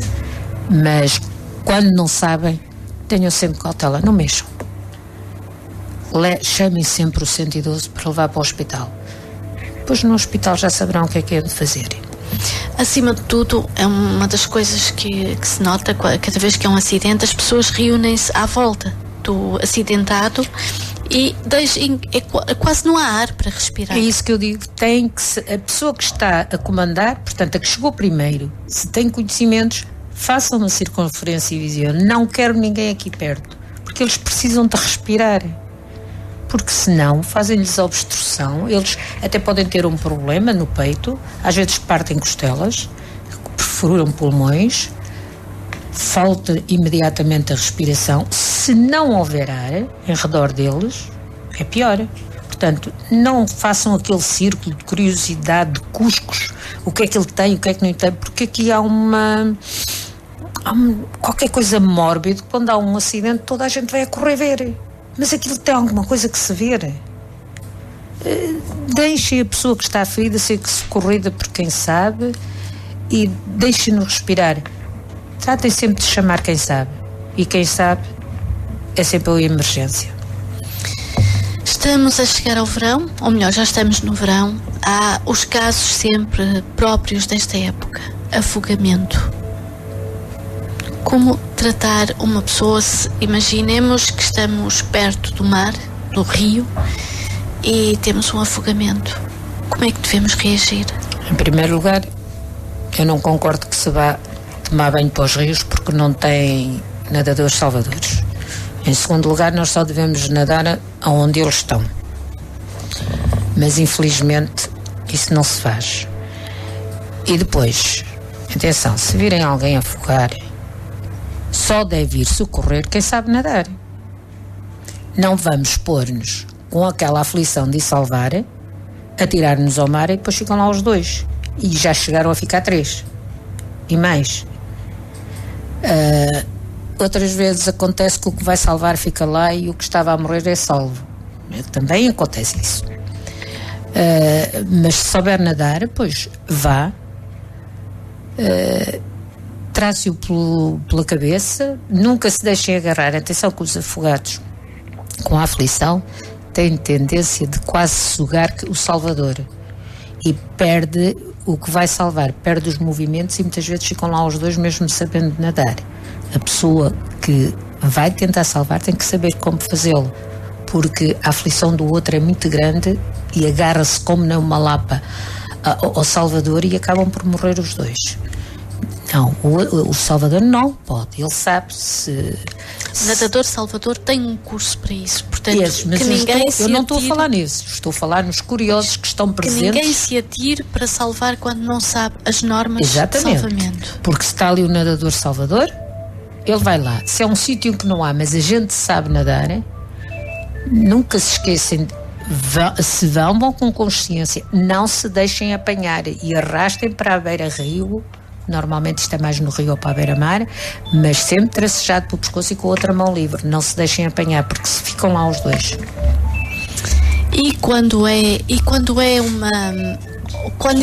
Mas quando não sabem, tenham sempre cautela, não mexam. Chamem sempre o 112 para levar para o hospital. Depois no hospital já saberão o que é de fazer. Acima de tudo, é uma das coisas que se nota, cada vez que é um acidente, as pessoas reúnem-se à volta do acidentado e quase não há ar para respirar. É isso que eu digo, a pessoa que está a comandar, portanto a que chegou primeiro, se tem conhecimentos, façam uma circunferência e dizem: não quero ninguém aqui perto, porque eles precisam de respirar. Porque senão fazem-lhes obstrução, eles até podem ter um problema no peito, às vezes partem costelas, perfuram pulmões, falta imediatamente a respiração. Se não houver ar em redor deles, é pior. Portanto, não façam aquele círculo de curiosidade, de cuscos, o que é que ele tem, o que é que não tem, porque aqui há qualquer coisa mórbida. Quando há um acidente, toda a gente vai a correr ver. Mas aquilo tem alguma coisa que se ver. Deixem a pessoa que está ferida ser socorrida por quem sabe e deixem-no respirar. Tratem sempre de chamar quem sabe. E quem sabe é sempre a emergência. Estamos a chegar ao verão, ou melhor, já estamos no verão. Há os casos sempre próprios desta época. Afogamento. Como tratar uma pessoa, se imaginemos que estamos perto do mar, do rio, e temos um afogamento. Como é que devemos reagir? Em primeiro lugar, eu não concordo que se vá tomar banho para os rios porque não tem nadadores salvadores. Em segundo lugar, nós só devemos nadar aonde eles estão. Mas infelizmente isso não se faz. E depois, Atenção, se virem alguém afogar, só deve ir socorrer quem sabe nadar. Não vamos pôr-nos com aquela aflição de ir salvar, atirar-nos ao mar e depois ficam lá os 2. E já chegaram a ficar 3. E mais. Outras vezes acontece que o que vai salvar fica lá e o que estava a morrer é salvo. Também acontece isso. Mas se souber nadar, pois vá, trace-o pela cabeça, nunca se deixem agarrar. Atenção que os afogados com a aflição têm tendência de quase sugar o salvador e perde o que vai salvar, perde os movimentos e muitas vezes ficam lá os 2 mesmo sabendo nadar. A pessoa que vai tentar salvar tem que saber como fazê-lo, porque a aflição do outro é muito grande e agarra-se como numa lapa ao salvador e acabam por morrer os 2. Não, o salvador não pode, ele sabe se... O nadador salvador tem um curso para isso, portanto, mas eu não estou a falar nisso, estou a falar nos curiosos que estão presentes. Que ninguém se atire para salvar quando não sabe as normas de salvamento. Porque se está ali o nadador salvador, ele vai lá. Se é um sítio que não há, mas a gente sabe nadar, nunca se esquecem, se vão com consciência, não se deixem apanhar e arrastem para a beira-rio. Normalmente isto é mais no rio ou para a beira-mar, mas sempre tracejado pelo pescoço e com a outra mão livre. Não se deixem apanhar, porque se ficam lá os 2. Quando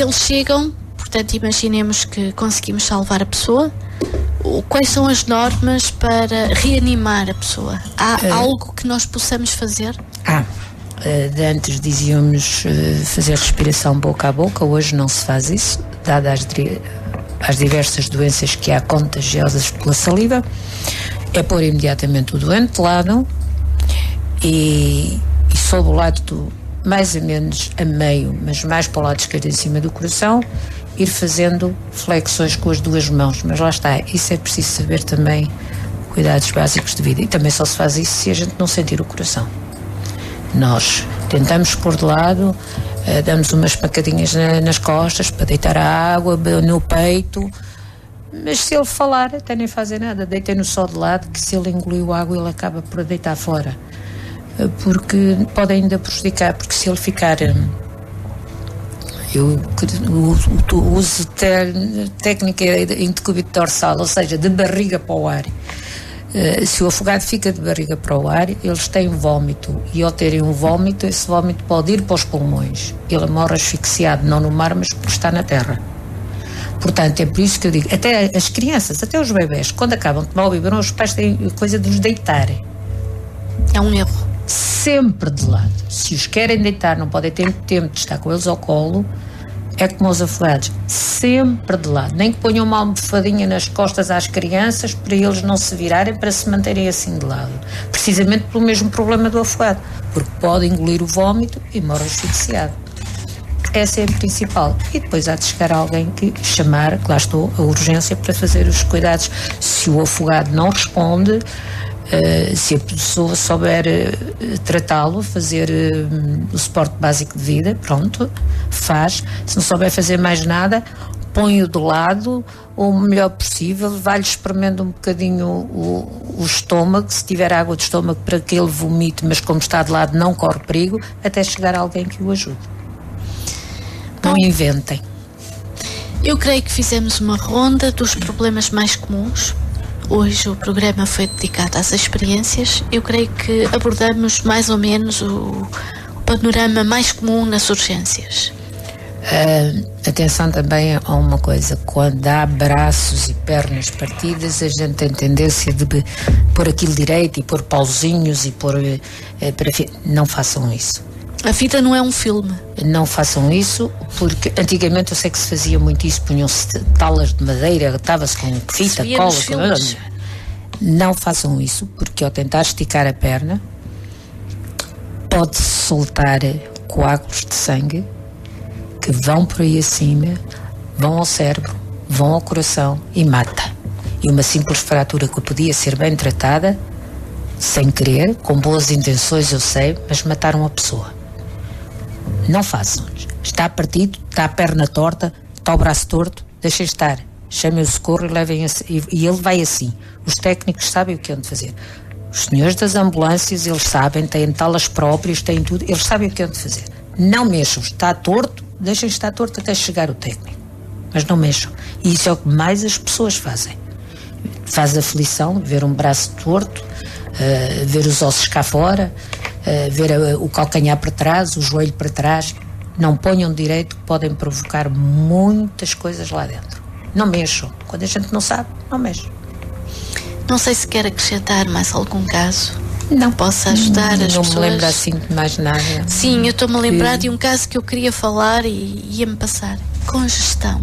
eles chegam, portanto, imaginemos que conseguimos salvar a pessoa, quais são as normas para reanimar a pessoa? Há algo que nós possamos fazer? Antes dizíamos fazer respiração boca a boca, hoje não se faz isso, dadas as diversas doenças que há contagiosas pela saliva. É pôr imediatamente o doente de lado e sob o lado mais ou menos a meio, mas mais para o lado esquerdo em cima do coração, ir fazendo flexões com as 2 mãos. Mas lá está, isso é preciso saber também cuidados básicos de vida, e também só se faz isso se a gente não sentir o coração. Nós tentamos pôr de lado, damos umas pancadinhas nas costas para deitar a água no peito, mas se ele falar até nem fazer nada, deitem-no só de lado, que se ele engoliu a água ele acaba por deitar fora, porque pode ainda prejudicar, porque se ele ficar... Eu uso técnica em decúbito dorsal, ou seja, de barriga para o ar. Se o afogado fica de barriga para o ar, eles têm vómito, e ao terem um vómito, esse vómito pode ir para os pulmões. Ele morre asfixiado, não no mar, mas porque está na terra. Portanto, é por isso que eu digo, até as crianças, até os bebés, quando acabam de tomar o biberon, os pais têm coisa de os deitarem. É um erro. Sempre de lado. Se os querem deitar, não podem ter tempo de estar com eles ao colo, é como os afogados, sempre de lado. Nem que ponham uma almofadinha nas costas às crianças para eles não se virarem, para se manterem assim de lado. Precisamente pelo mesmo problema do afogado, porque pode engolir o vómito e morre asfixiado. Essa é a principal. E depois há de chegar alguém que chamar, que lá estou, a urgência para fazer os cuidados. Se o afogado não responde, se a pessoa souber tratá-lo, fazer o suporte básico de vida, pronto, faz. Se não souber fazer mais nada, põe-o de lado, ou o melhor possível, vai-lhe espremendo um bocadinho o estômago, se tiver água de estômago, para que ele vomite, mas como está de lado não corre perigo, até chegar alguém que o ajude. Não inventem. Eu creio que fizemos uma ronda dos problemas mais comuns. Hoje o programa foi dedicado às experiências. Eu creio que abordamos mais ou menos o panorama mais comum nas urgências. Atenção também a uma coisa: quando há braços e pernas partidas, a gente tem tendência de pôr aquilo direito e pôr pauzinhos e pôr não façam isso. A vida não é um filme. Não façam isso, porque antigamente eu sei que se fazia muito isso, punham-se talas de madeira, atava-se com fita, cola. Não façam isso, porque ao tentar esticar a perna, pode-se soltar coágulos de sangue que vão por aí acima, vão ao cérebro, vão ao coração e mata. E uma simples fratura que podia ser bem tratada, sem querer, com boas intenções eu sei, mas mataram a pessoa. Não façam. Está partido, está a perna torta, está o braço torto, deixem estar. chamem o socorro e levem e ele vai assim. Os técnicos sabem o que hão de fazer. Os senhores das ambulâncias, eles sabem, têm talas próprias, têm tudo, eles sabem o que hão de fazer. Não mexam, está torto, deixem estar torto até chegar o técnico. Mas não mexam. E isso é o que mais as pessoas fazem. Faz aflição ver um braço torto, ver os ossos cá fora, ver o calcanhar para trás, o joelho para trás. Não ponham direito, que podem provocar muitas coisas lá dentro. Não mexam. Quando a gente não sabe, não mexe. Não sei se quer acrescentar mais algum caso. Não. Possa ajudar as pessoas. Não me lembro assim de mais nada. Sim, eu estou-me a lembrar de um caso que eu queria falar e ia-me passar. Congestão.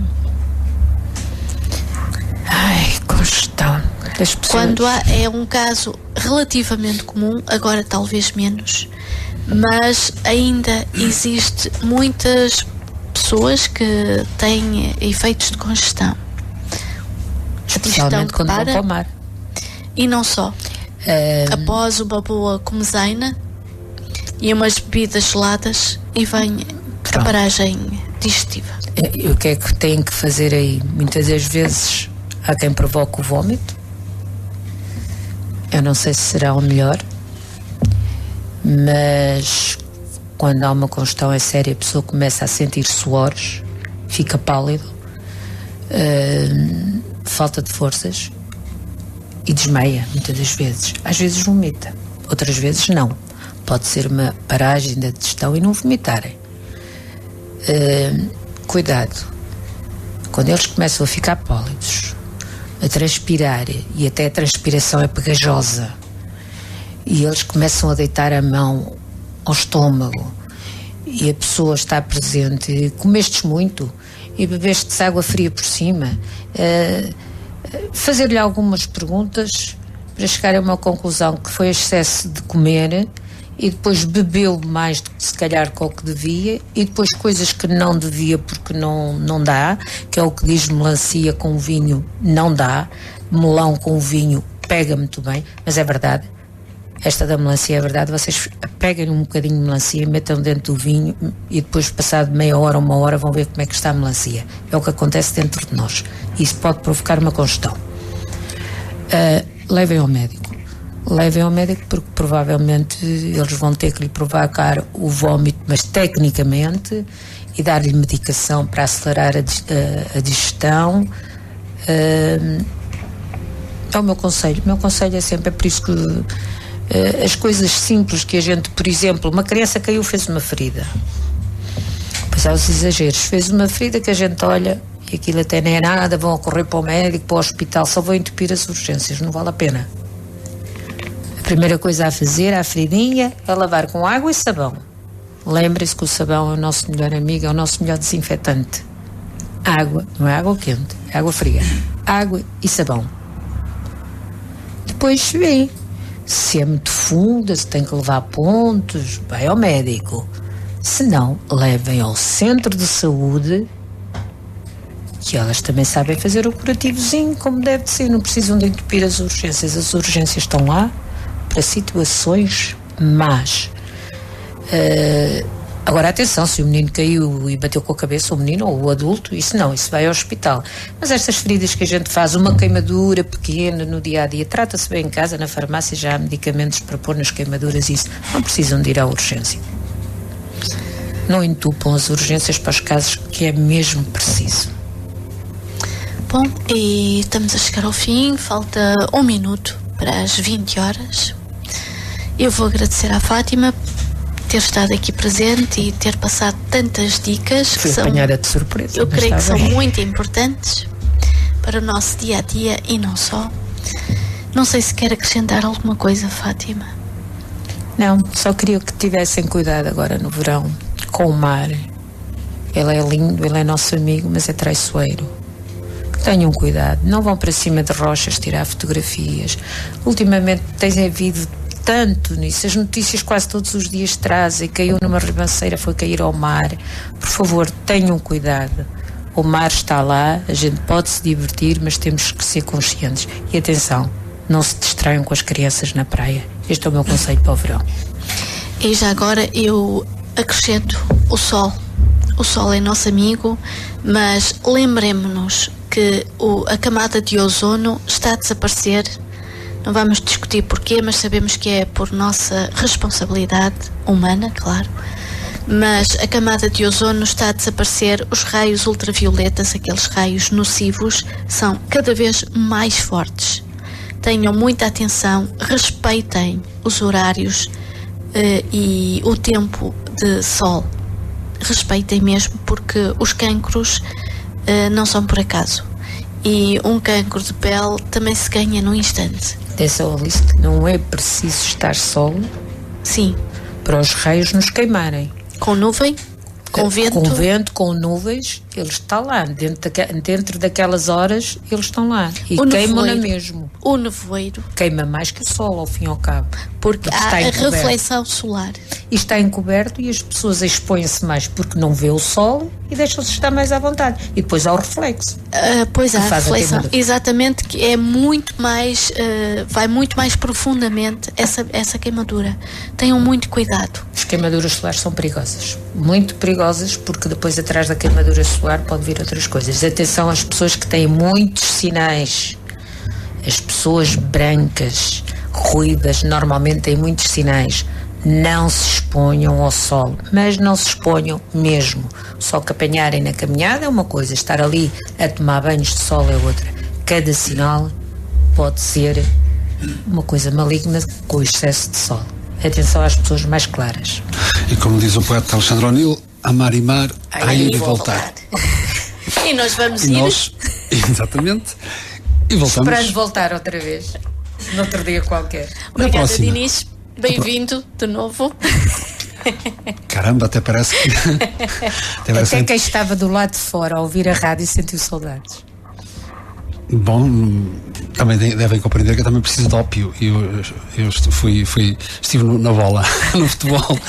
Ai, congestão das pessoas. Quando é um caso relativamente comum, agora talvez menos, mas ainda existe muitas pessoas que têm efeitos de congestão. Especialmente quando vão para o mar. E não só. Após uma boa comezaina e umas bebidas geladas e vem preparagem digestiva. E o que é que têm que fazer aí? Muitas das vezes há quem provoque o vómito. Eu não sei se será o melhor, mas quando há uma congestão séria, a pessoa começa a sentir suores, fica pálido, falta de forças e desmaia muitas das vezes. Às vezes vomita, outras vezes não. Pode ser uma paragem da digestão e não vomitarem. Cuidado, quando eles começam a ficar pálidos, a transpirar, e até a transpiração é pegajosa, e eles começam a deitar a mão ao estômago, e a pessoa está presente, comestes muito e bebeste água fria por cima, fazer-lhe algumas perguntas para chegar a uma conclusão que foi excesso de comer e depois bebeu mais do que se calhar com o que devia, e depois coisas que não devia porque não dá, que é o que diz melancia com vinho, não dá, melão com vinho pega muito bem, mas é verdade, esta da melancia é verdade, vocês peguem um bocadinho de melancia, metam dentro do vinho e depois passado meia hora, uma hora vão ver como é que está a melancia. É o que acontece dentro de nós. Isso pode provocar uma congestão. Levem ao médico. Levem ao médico porque provavelmente eles vão ter que lhe provocar o vómito, mas tecnicamente, e dar-lhe medicação para acelerar a digestão. É o meu conselho. O meu conselho é sempre, é por isso que as coisas simples que a gente, por exemplo, uma criança caiu, fez uma ferida. Pois há os exageros, fez uma ferida que a gente olha e aquilo até nem é nada, vão correr para o médico, para o hospital, só vão entupir as urgências, não vale a pena. A primeira coisa a fazer, à feridinha, é lavar com água e sabão. Lembre-se que o sabão é o nosso melhor amigo, é o nosso melhor desinfetante. Água, não é água quente, é água fria. Água e sabão. Depois vem. Se é muito funda, se tem que levar pontos, vai ao médico. Se não, levem ao centro de saúde, que elas também sabem fazer o curativozinho como deve ser, não precisam de entupir as urgências. As urgências estão lá para situações más. Agora atenção, se o menino caiu e bateu com a cabeça, o menino ou o adulto, isso não, isso vai ao hospital. Mas estas feridas que a gente faz, uma queimadura pequena no dia a dia, trata-se bem em casa, na farmácia já há medicamentos para pôr nas queimaduras, isso não precisam de ir à urgência. Não entupam as urgências para os casos que é mesmo preciso. Bom, e estamos a chegar ao fim, falta 1 minuto para as 20 horas. Eu vou agradecer à Fátima ter estado aqui presente e ter passado tantas dicas que são, apanhada de surpresa, eu creio que são muito importantes para o nosso dia a dia e não só. Não sei se quer acrescentar alguma coisa, Fátima. Não, só queria que tivessem cuidado agora no verão com o mar. Ele é lindo, ele é nosso amigo, mas é traiçoeiro. Tenham cuidado, não vão para cima de rochas tirar fotografias. Ultimamente tem havido tanto nisso, as notícias quase todos os dias trazem, caiu numa ribanceira, foi cair ao mar. Por favor, tenham cuidado, o mar está lá, a gente pode se divertir, mas temos que ser conscientes. E atenção, não se distraiam com as crianças na praia. Este é o meu conselho para o verão. E já agora eu acrescento o sol. O sol é nosso amigo, mas lembremos-nos que a camada de ozono está a desaparecer. Não vamos discutir porquê, mas sabemos que é por nossa responsabilidade humana, claro. Mas a camada de ozono está a desaparecer, os raios ultravioletas, aqueles raios nocivos, são cada vez mais fortes. Tenham muita atenção, respeitem os horários e o tempo de sol. Respeitem mesmo, porque os cancros não são por acaso. E um cancro de pele também se ganha num instante. Atenção, Alice, que não é preciso estar sol. Sim. Para os raios nos queimarem. Com nuvem, com vento. Com vento, com nuvens, ele está lá. Dentro daquelas horas, eles estão lá. E queimam-na mesmo. O nevoeiro. Queima mais que o sol, ao fim e ao cabo. Porque há a reflexão solar. E está encoberto e as pessoas expõem-se mais porque não vê o sol e deixam-se estar mais à vontade. E depois há o reflexo. Pois há a reflexão. Exatamente, que é muito mais, vai muito mais profundamente essa queimadura. Tenham muito cuidado. As queimaduras solares são perigosas. Muito perigosas, porque depois atrás da queimadura solar pode vir outras coisas. Atenção às pessoas que têm muitos sinais. As pessoas brancas, ruivas, normalmente têm muitos sinais. Não se exponham ao sol, mas não se exponham mesmo. Só que apanharem na caminhada é uma coisa, estar ali a tomar banhos de sol é outra. Cada sinal pode ser uma coisa maligna com o excesso de sol. Atenção às pessoas mais claras. E como diz o poeta Alexandre O'Neill, amar e mar, a ir e voltar. E nós vamos ir. Exatamente. E voltamos. Esperando voltar outra vez. Noutro dia qualquer. Obrigada, Dinis. Bem-vindo de novo. Caramba, até parece que... Até quem estava do lado de fora a ouvir a rádio sentiu saudades. Bom, também devem compreender que eu também preciso de ópio. Eu estive na bola, no futebol.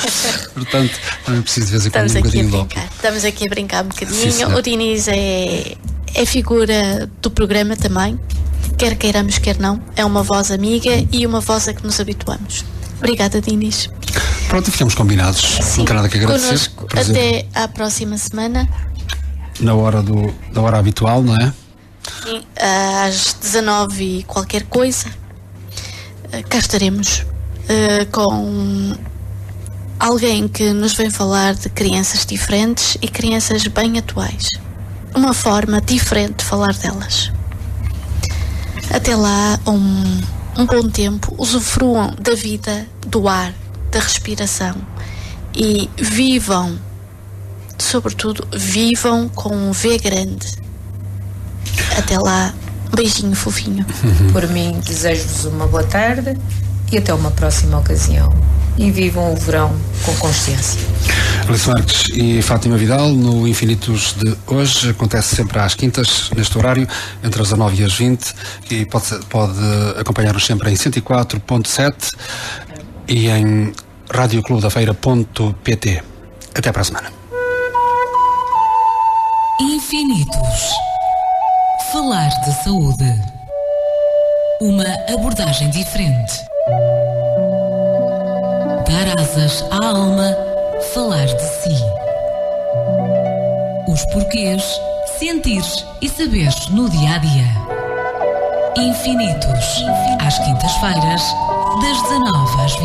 Portanto, também preciso de vez em quando um bocadinho de ópio. Estamos aqui a brincar um bocadinho. Sim, o Dinis é figura do programa também. Quer queiramos, quer não. É uma voz amiga e uma voz a que nos habituamos. Obrigada, Dinis. Pronto, ficamos combinados. Sim. Não tem nada que agradecer. Connosco até à próxima semana. Na hora da hora habitual, não é? Sim, às 19 e qualquer coisa. Cá estaremos com alguém que nos vem falar de crianças diferentes e crianças bem atuais. Uma forma diferente de falar delas. Até lá, um bom tempo, usufruam da vida, do ar, da respiração e vivam, sobretudo, vivam com um V grande. Até lá, um beijinho fofinho. Por mim, desejo-vos uma boa tarde e até uma próxima ocasião. E vivam o verão com consciência. Alice Marques e Fátima Vidal, no Infinitos de hoje, acontece sempre às quintas, neste horário, entre as 19 e as 20, e pode acompanhar-nos sempre em 104.7 e em radioclubedafeira.pt. Até para a semana. Infinitos. Falar de saúde. Uma abordagem diferente. Dar asas à alma, falar de si. Os porquês, sentires e saberes no dia-a-dia. Infinitos, às quintas-feiras, das 19 às 20.